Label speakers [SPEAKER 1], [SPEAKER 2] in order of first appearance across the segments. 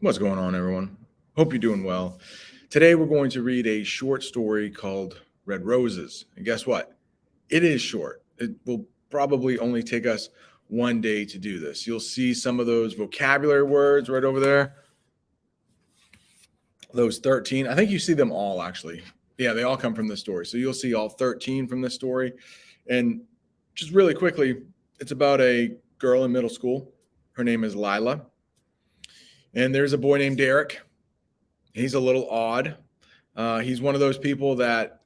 [SPEAKER 1] What's going on, everyone? Hope you're doing well. Today, we're going to read a short story called Red Roses. And guess what? It is short. It will probably only take us one day to do this. You'll see some of those vocabulary words right over there. Those 13. I think you see them all, actually. Yeah, they all come from this story. So you'll see all 13 from this story. And just really quickly, it's about a girl in middle school. Her name is Lila. And there's a boy named Derek. He's a little odd. He's one of those people that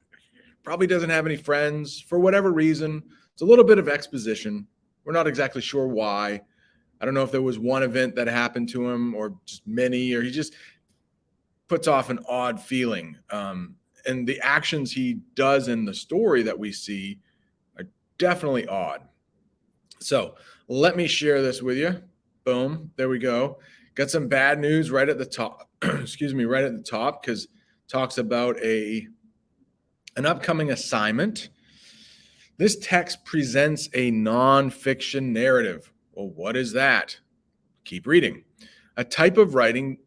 [SPEAKER 1] probably doesn't have any friends for whatever reason. It's a little bit of exposition. We're not exactly sure why. I don't know if there was one event that happened to him or just many, or he just puts off an odd feeling. And the actions he does in the story that we see are definitely odd. So let me share this with you. Boom. There we go. Got some bad news right at the top. Excuse me, right at the top, because talks about an upcoming assignment. This text presents a nonfiction narrative. Well, what is that? Keep reading. A type of writing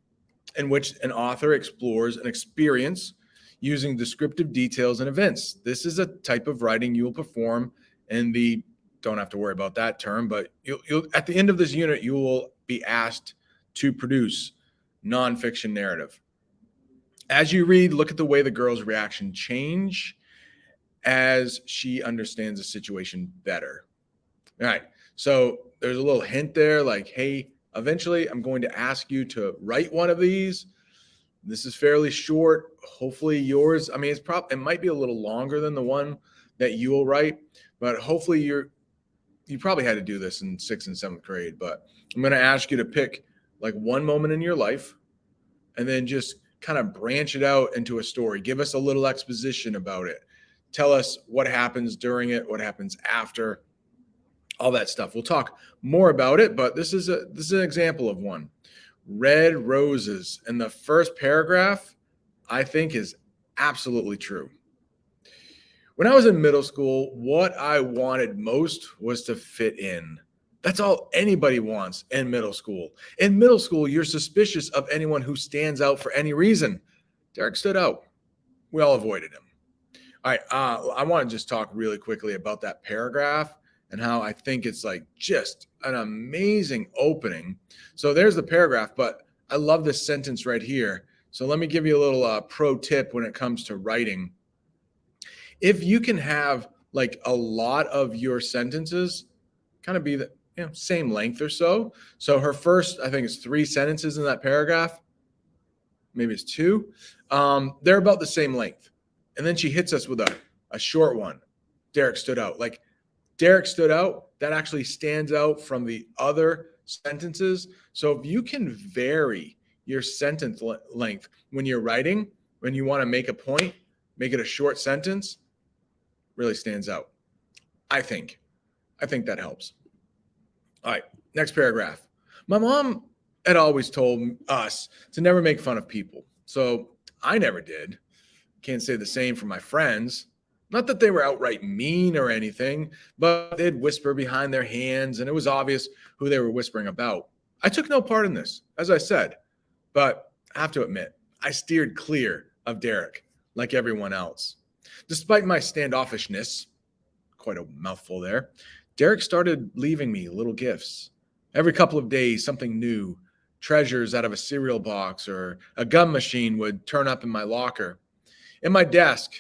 [SPEAKER 1] in which an author explores an experience using descriptive details and events. This is a type of writing you will perform in the, don't have to worry about that term, but you'll at the end of this unit, you will be asked to produce nonfiction narrative. As you read, look at the way the girl's reaction change as she understands the situation better. All right. So there's a little hint there like, hey, eventually I'm going to ask you to write one of these. This is fairly short. Hopefully yours, I mean, it might be a little longer than the one that you will write, but hopefully you probably had to do this in 6th and 7th grade, but I'm going to ask you to pick like one moment in your life and then just kind of branch it out into a story. Give us a little exposition about it. Tell us what happens during it, what happens after, all that stuff. We'll talk more about it, but this is an example of one. Red Roses. And the first paragraph, I think, is absolutely true. When I was in middle school, what I wanted most was to fit in. That's all anybody wants in middle school. In middle school, you're suspicious of anyone who stands out for any reason. Derek stood out. We all avoided him. All right, I want to just talk really quickly about that paragraph and how I think it's like just an amazing opening. So there's the paragraph, but I love this sentence right here. So let me give you a little pro tip when it comes to writing. If you can have like a lot of your sentences kind of be the same length or so. So her first, I think it's 3 sentences in that paragraph. Maybe it's 2. They're about the same length. And then she hits us with a short one. Derek stood out. Like Derek stood out, that actually stands out from the other sentences. So if you can vary your sentence length when you're writing, when you want to make a point, make it a short sentence, really stands out. I think that helps. All right, next paragraph. My mom had always told us to never make fun of people. So I never did. Can't say the same for my friends. Not that they were outright mean or anything, but they'd whisper behind their hands, and it was obvious who they were whispering about. I took no part in this, as I said, but I have to admit, I steered clear of Derek, like everyone else. Despite my standoffishness, quite a mouthful there, Derek started leaving me little gifts. Every couple of days, something new, treasures out of a cereal box or a gum machine would turn up in my locker. In my desk,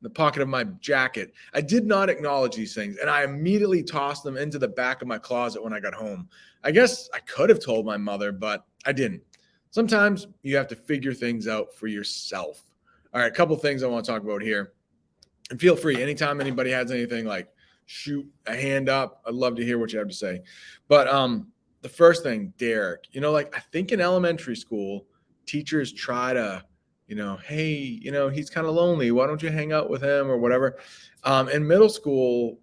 [SPEAKER 1] the pocket of my jacket. I did not acknowledge these things, and I immediately tossed them into the back of my closet when I got home. I guess I could have told my mother, but I didn't. Sometimes you have to figure things out for yourself. All right, a couple things I want to talk about here. And feel free, anytime anybody has anything, like shoot a hand up. I'd love to hear what you have to say. But the first thing, Derek, like I think in elementary school, teachers try to hey, he's kind of lonely. Why don't you hang out with him or whatever? In middle school,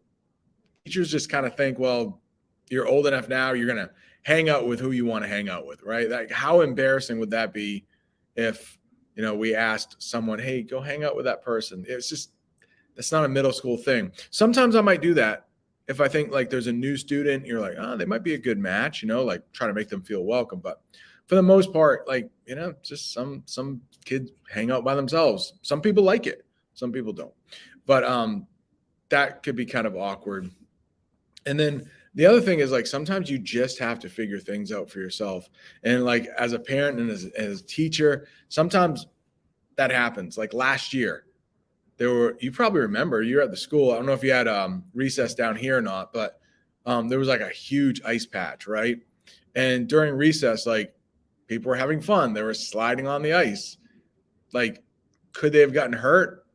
[SPEAKER 1] teachers just kind of think, well, you're old enough now, you're going to hang out with who you want to hang out with, right? Like how embarrassing would that be if, we asked someone, hey, go hang out with that person. It's just, that's not a middle school thing. Sometimes I might do that if I think like there's a new student, you're like, oh, they might be a good match, like try to make them feel welcome. But for the most part, like, just some kids hang out by themselves. Some people like it, some people don't. But that could be kind of awkward. And then the other thing is, like, sometimes you just have to figure things out for yourself. And like as a parent and as a teacher, sometimes that happens. Like last year, you probably remember, you're at the school. I don't know if you had recess down here or not, but there was like a huge ice patch, right? And during recess, like, people were having fun. They were sliding on the ice. Like, could they have gotten hurt?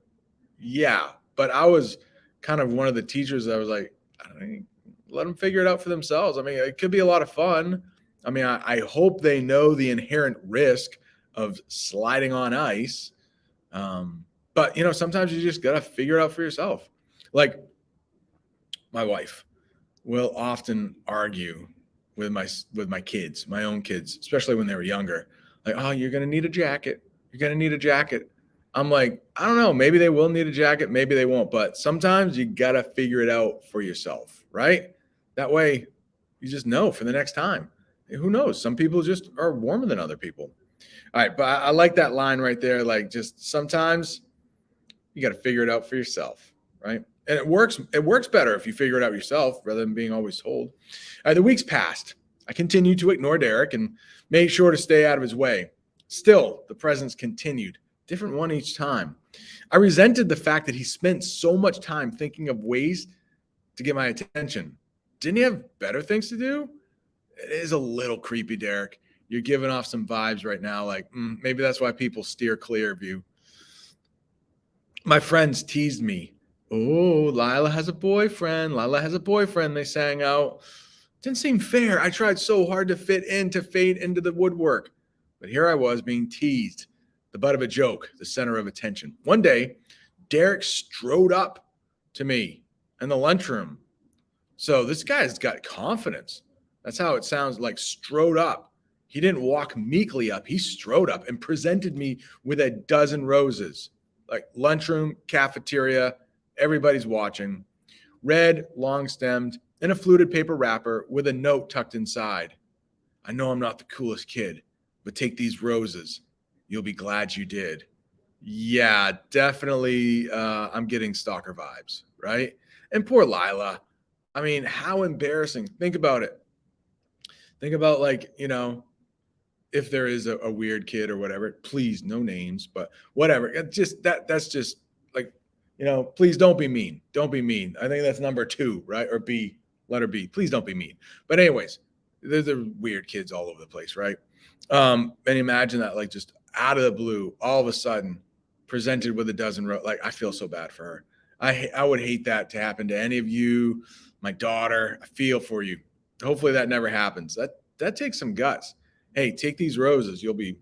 [SPEAKER 1] Yeah. But I was kind of one of the teachers that was like, I don't know, let them figure it out for themselves. I mean, it could be a lot of fun. I mean, I hope they know the inherent risk of sliding on ice. But sometimes you just gotta figure it out for yourself. Like, my wife will often argue with my kids, my own kids, especially when they were younger. Like, oh, you're gonna need a jacket. You're gonna need a jacket. I'm like, I don't know. Maybe they will need a jacket. Maybe they won't. But sometimes you gotta figure it out for yourself, right? That way, you just know for the next time. Who knows? Some people just are warmer than other people. All right, but I like that line right there. Like, just sometimes you got to figure it out for yourself, right? And it works. It works better if you figure it out yourself rather than being always told. All right, the weeks passed. I continued to ignore Derek and made sure to stay out of his way. Still, the presents continued, different one each time. I resented the fact that he spent so much time thinking of ways to get my attention. Didn't he have better things to do? It is a little creepy, Derek. You're giving off some vibes right now, like maybe that's why people steer clear of you. My friends teased me. Oh, Lila has a boyfriend. Lila has a boyfriend, they sang out. Didn't seem fair. I tried so hard to fit in, to fade into the woodwork. But here I was being teased, the butt of a joke, the center of attention. One day, Derek strode up to me in the lunchroom. So this guy's got confidence. That's how it sounds, like strode up. He didn't walk meekly up. He strode up and presented me with a dozen roses. Like lunchroom, cafeteria, everybody's watching. Red, long-stemmed, in a fluted paper wrapper with a note tucked inside. I know I'm not the coolest kid, but take these roses. You'll be glad you did. Yeah, definitely I'm getting stalker vibes, right? And poor Lila. I mean, how embarrassing. Think about it. Think about, like, if there is a weird kid or whatever, please, no names, but whatever. Just that's just like, please don't be mean. Don't be mean. I think that's number 2, right? Or B, letter B. Please don't be mean. But anyways, there's weird kids all over the place, right? And imagine that, like, just out of the blue, all of a sudden, presented with a dozen like, I feel so bad for her. I would hate that to happen to any of you, my daughter. I feel for you. Hopefully that never happens. That takes some guts. Hey, take these roses. You'll be.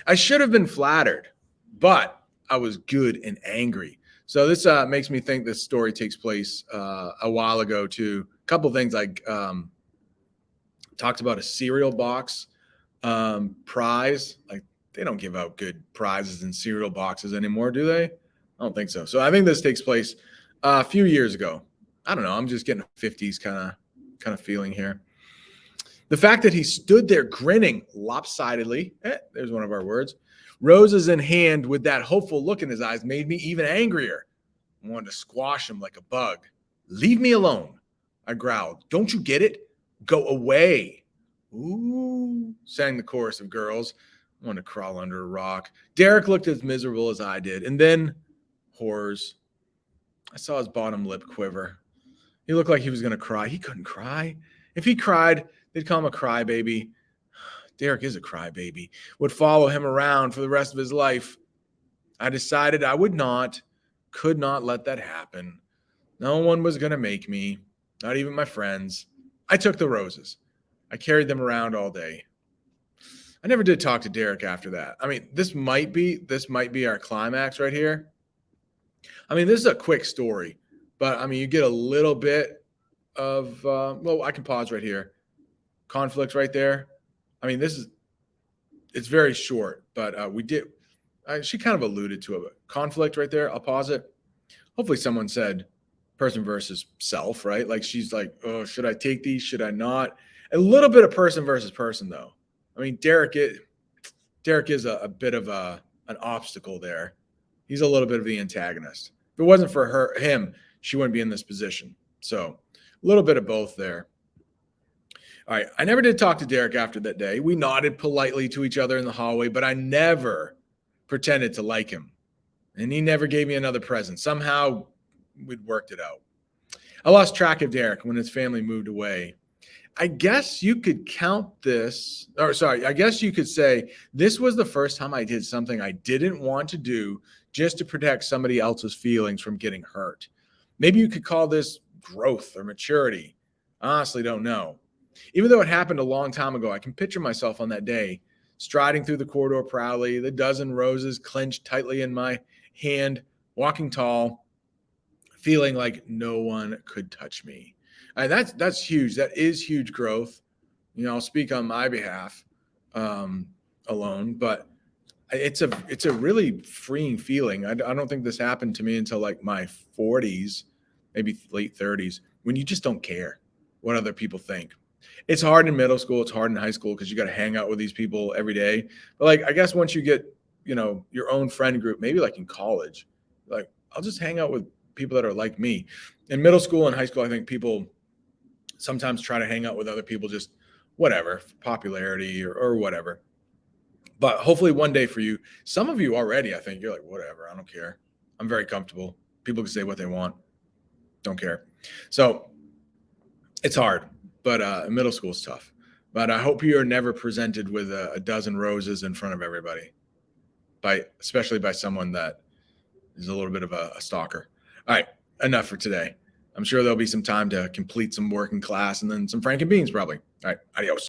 [SPEAKER 1] I should have been flattered, but I was good and angry. So this makes me think this story takes place a while ago too. A couple things, like talked about a cereal box prize. Like, they don't give out good prizes in cereal boxes anymore, do they? I don't think so. So I think this takes place a few years ago. I don't know. I'm just getting a 50s kind of feeling here. The fact that he stood there grinning lopsidedly, there's one of our words, roses in hand with that hopeful look in his eyes, made me even angrier. I wanted to squash him like a bug. Leave me alone, I growled. Don't you get it? Go away. Ooh, sang the chorus of girls. I wanted to crawl under a rock. Derek looked as miserable as I did. And then, horrors, I saw his bottom lip quiver. He looked like he was going to cry. He couldn't cry. If he cried, they'd call him a crybaby. Derek is a crybaby. Would follow him around for the rest of his life. I decided I could not let that happen. No one was going to make me, not even my friends. I took the roses. I carried them around all day. I never did talk to Derek after that. I mean, this might be our climax right here. I mean, this is a quick story, but I mean, you get a little bit of, I can pause right here. Conflict right there. I mean, it's very short, but she kind of alluded to it. Conflict right there. I'll pause it. Hopefully someone said person versus self, right? Like, she's like, oh, should I take these? Should I not? A little bit of person versus person, though. I mean, Derek is a bit of an obstacle there. He's a little bit of the antagonist. If it wasn't for him, she wouldn't be in this position. So a little bit of both there. All right. I never did talk to Derek after that day. We nodded politely to each other in the hallway, but I never pretended to like him. And he never gave me another present. Somehow we'd worked it out. I lost track of Derek when his family moved away. I guess you could count this, or sorry, I guess you could say this was the first time I did something I didn't want to do just to protect somebody else's feelings from getting hurt. Maybe you could call this growth or maturity. I honestly don't know. Even though it happened a long time ago, I can picture myself on that day, striding through the corridor proudly, the dozen roses clenched tightly in my hand, walking tall, feeling like no one could touch me. And that's huge. That is huge growth. I'll speak on my behalf alone, but it's a really freeing feeling. I don't think this happened to me until like my 40s, maybe late 30s, when you just don't care what other people think. It's hard in middle school. It's hard in high school because you got to hang out with these people every day. But like, I guess once you get, your own friend group, maybe like in college, like I'll just hang out with people that are like me. In middle school and high school, I think people sometimes try to hang out with other people, just whatever, popularity or whatever. But hopefully one day for you, some of you already, I think you're like, whatever, I don't care. I'm very comfortable. People can say what they want. Don't care. So it's hard, but middle school is tough. But I hope you are never presented with a dozen roses in front of everybody, especially by someone that is a little bit of a stalker. All right, enough for today. I'm sure there'll be some time to complete some work in class and then some Franken beans probably. All right, adios.